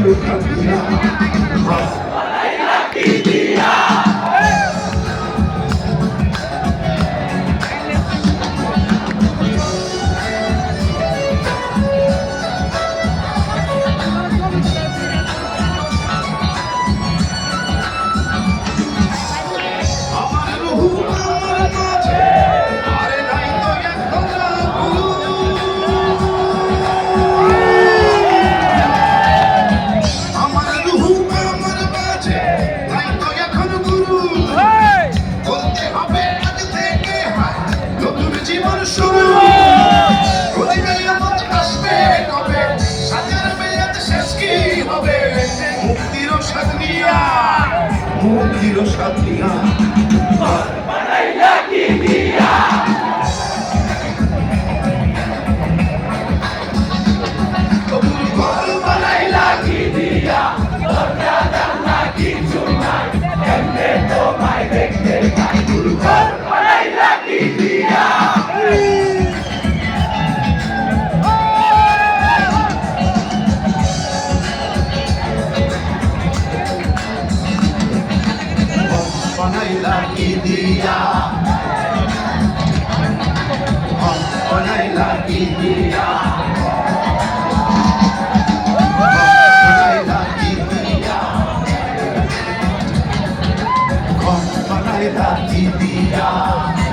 लुटा दिया मुक्तिरो साथिया घर बनाइला की दिया घर बनाइला की दिया दरजा জানলা কিছু নাই এমনে তোমায় দেখতে পাই घर बनाइला की दिया बनाइला की दिया बनाइला की दिया बनाइला की दिया बनाइला की दिया